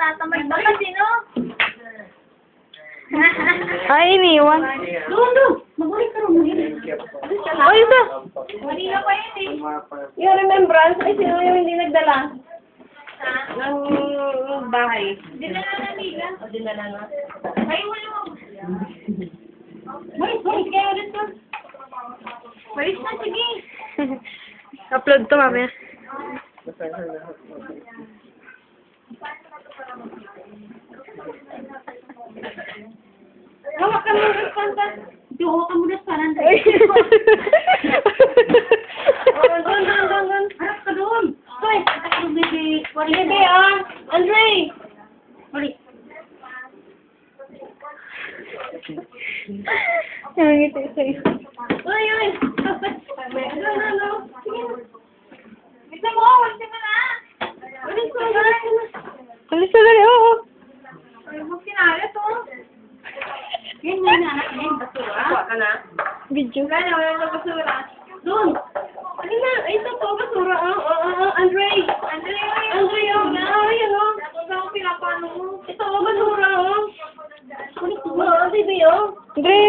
Tatamad ba kasi, no? Ay, iniwan. Doon! Magulit ka rin, magulit. Oh, isa. Mali na pa yun, eh. Yung remembrance, ay sino yung hindi nagdala? Ha? Ng bahay. Dinala na nila. O, dinala na. Ay, wala. Walis kayo ulit to. Walis na, sige. Upload to, mamaya. Hawak ka mo ng panta. Hindi, hawak ka mo ng panta. Doon. Harap ka doon. Hoy, harap ka baby. Bebe, Andre! Walis. Ang ngiti sa'yo. Uy! Ano? Bisa mo, walis mo na. Walis mo na. Alis na dali, oo. Ay, mo sinala to. Yan mo na anak niya, basura. Kuha ka na. Video. Wala na, wala na basura. Doon! Ano na? Ay, ito po, basura. Andre! Andre, yun. Ayan, o. Ano ang pinapano mo? Ito, basura, o. Kulit mo, baby, o. Andre!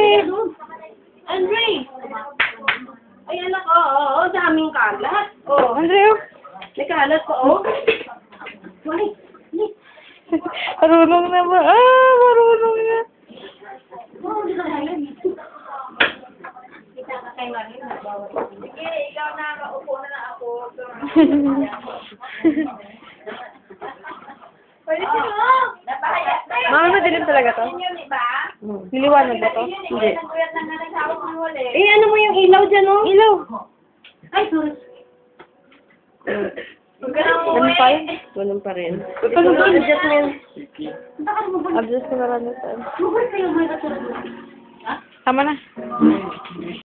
Andre! Ay, anak, oo, daming kalat. Oo. Andre, oh. May kalat pa, o. Wait. Marunong na ba? Marunong na. Oh, hindi ka kaya. Kita ka kay Marie. Sige, ikaw na, maupo na ako. Pwede sino? Napahaya. Mama, madilim talaga to? Yun, iba? Niliwanag ba to? Hindi. Naguyat na nga nagsawag ng huli. Eh, ano mo yung ilaw dyan, o? Ilaw. Ay, sorry. Ganun pa yun? Ganun pa rin. Paano doon? Adjustment. Adjust ko na lang ito. Mabuhay kayo, may kasura. Tama na.